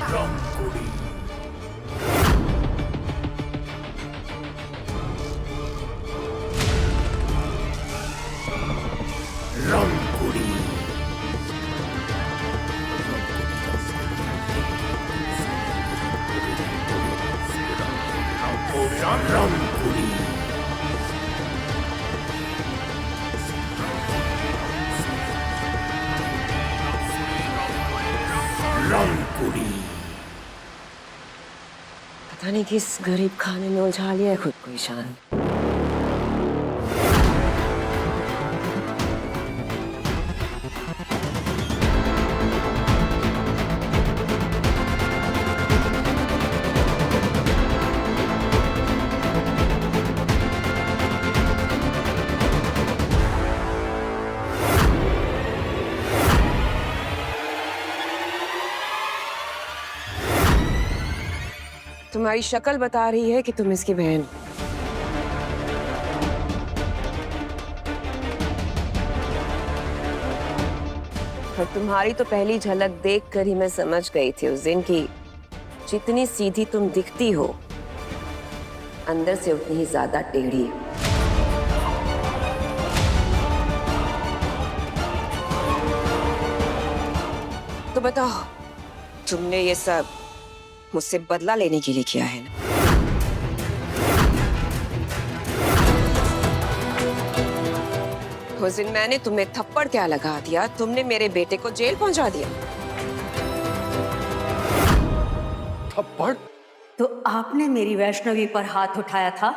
रंगकुड़ी रंगकुड़ी रंगकुड़ी रंगकुड़ी। पता नहीं किस गरीब खाने में उलझा लिया है खुद को ईशान। तुम्हारी शक्ल बता रही है कि तुम इसकी बहन। और तुम्हारी तो पहली झलक देखकर ही मैं समझ गई थी उस दिन की जितनी सीधी तुम दिखती हो अंदर से उतनी ही ज्यादा टेढ़ी। तो बताओ तुमने ये सब मुझसे बदला लेने के लिए किया है ना? उस दिन मैंने तुम्हें थप्पड़ क्या लगा दिया, तुमने मेरे बेटे को जेल पहुंचा दिया। थप्पड़? तो आपने मेरी वैष्णवी पर हाथ उठाया था।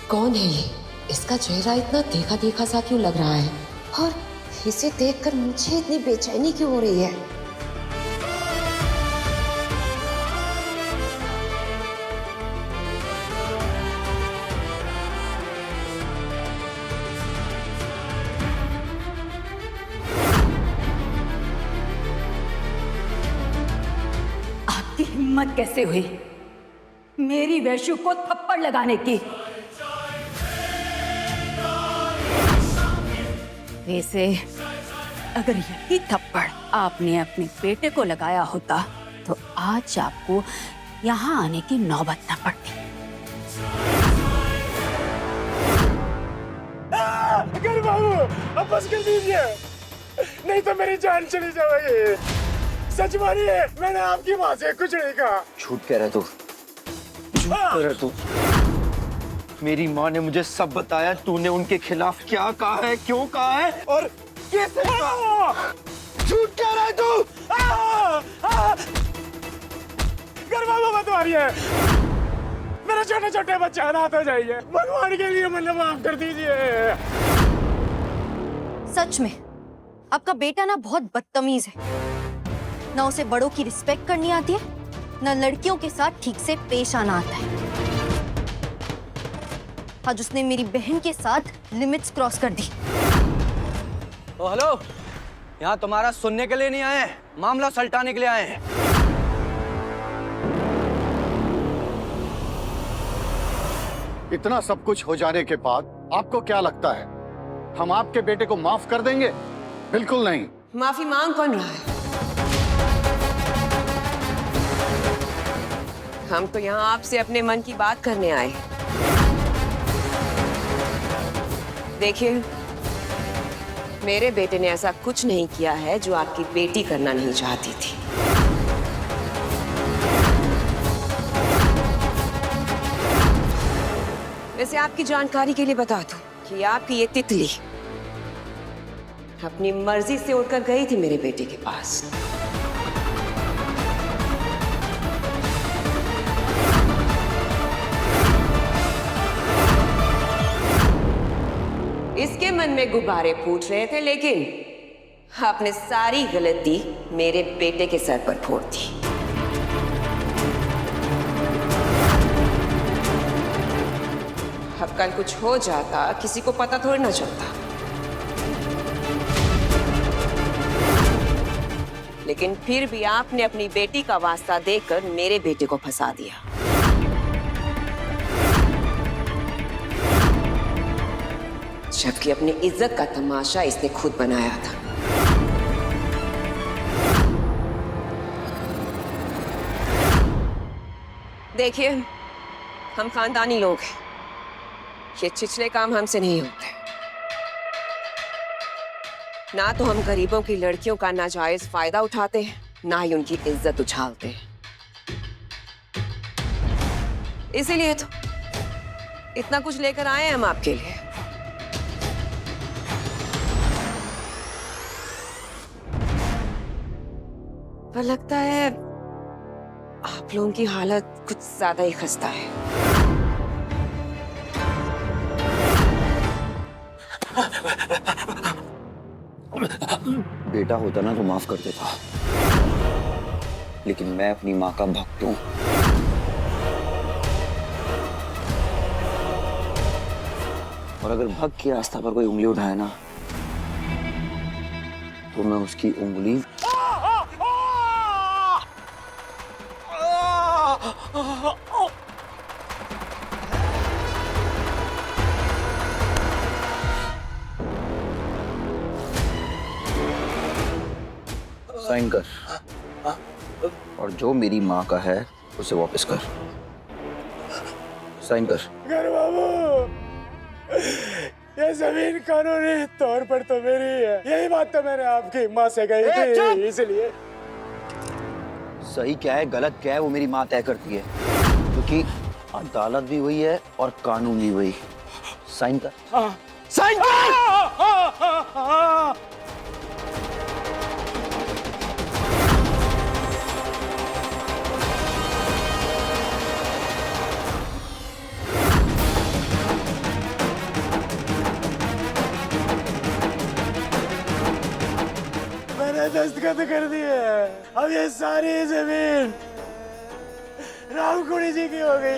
कौन है ये? इसका चेहरा इतना देखा देखा सा क्यों लग रहा है और इसे देखकर मुझे इतनी बेचैनी क्यों हो रही है? आपकी हिम्मत कैसे हुई मेरी वैश्यु को थप्पड़ लगाने की? वैसे अगर यही थप्पड़ आपने अपने बेटे को लगाया होता तो आज आपको यहाँ आने की नौबत न पड़ती। अगर बाबू अब बस कर दीजिए, नहीं तो मेरी जान चली जाएगी। सच मानिए मैंने आपकी माँ से कुछ नहीं कहा। झूठ कह रहा तू, झूठ कह रहा तू। मेरी माँ ने मुझे सब बताया। तूने उनके खिलाफ क्या कहा है, क्यों कहा है और कैसे कहा? झूठ कह रहा है तू। घर बाबू मत मारिए, मेरे छोटे छोटे बच्चे अनाथ हो जाइए। भगवान के लिए मुझे माफ कर दीजिए। सच में आपका बेटा ना बहुत बदतमीज है। ना उसे बड़ों की रिस्पेक्ट करनी आती है, ना लड़कियों के साथ ठीक से पेश आना आता है। आज उसने मेरी बहन के साथ लिमिट्स क्रॉस कर दी। ओ हेलो, यहाँ तुम्हारा सुनने के लिए नहीं आए हैं, मामला सलटाने के लिए आए हैं। इतना सब कुछ हो जाने के बाद आपको क्या लगता है हम आपके बेटे को माफ कर देंगे? बिल्कुल नहीं। माफी मांग कौन रहा है? हम तो यहाँ आपसे अपने मन की बात करने आए हैं। देखिए, मेरे बेटे ने ऐसा कुछ नहीं किया है जो आपकी बेटी करना नहीं चाहती थी। वैसे आपकी जानकारी के लिए बता दूं कि आपकी ये तितली अपनी मर्जी से उड़कर गई थी मेरे बेटे के पास। इसके मन में गुब्बारे फूट रहे थे, लेकिन आपने सारी गलती मेरे बेटे के सर पर फोड़ दी। कल कुछ हो जाता किसी को पता थोड़ी ना चलता। लेकिन फिर भी आपने अपनी बेटी का वास्ता देकर मेरे बेटे को फंसा दिया। जबकि अपनी इज्जत का तमाशा इसने खुद बनाया था। देखिए, हम खानदानी लोग हैं, ये छिछले काम हमसे नहीं होते। ना तो हम गरीबों की लड़कियों का नाजायज फायदा उठाते हैं, ना ही उनकी इज्जत उछालते हैं। इसीलिए तो इतना कुछ लेकर आए हैं हम आपके लिए। पर लगता है आप लोगों की हालत कुछ ज्यादा ही खस्ता है। बेटा होता ना तो माफ कर देता, लेकिन मैं अपनी माँ का भक्त हूँ। और अगर भक्त की आस्था पर कोई उंगली उठाए ना, तो मैं उसकी उंगली साइन कर, और जो मेरी माँ का है उसे वापस कर। साइन कर। घर बाबू, ये जमीन कानूनी तौर पर तो मेरी है। यही बात तो मैंने आपकी माँ से कही थी, इसलिए। सही क्या है गलत क्या है वो मेरी माँ तय करती है, क्योंकि अदालत भी वही है और कानून भी वही। साइन कर। साइन कर। मैंने दस्तखत कर दिए। अब ये सारी जमीन रामकुड़ी जी की हो गई।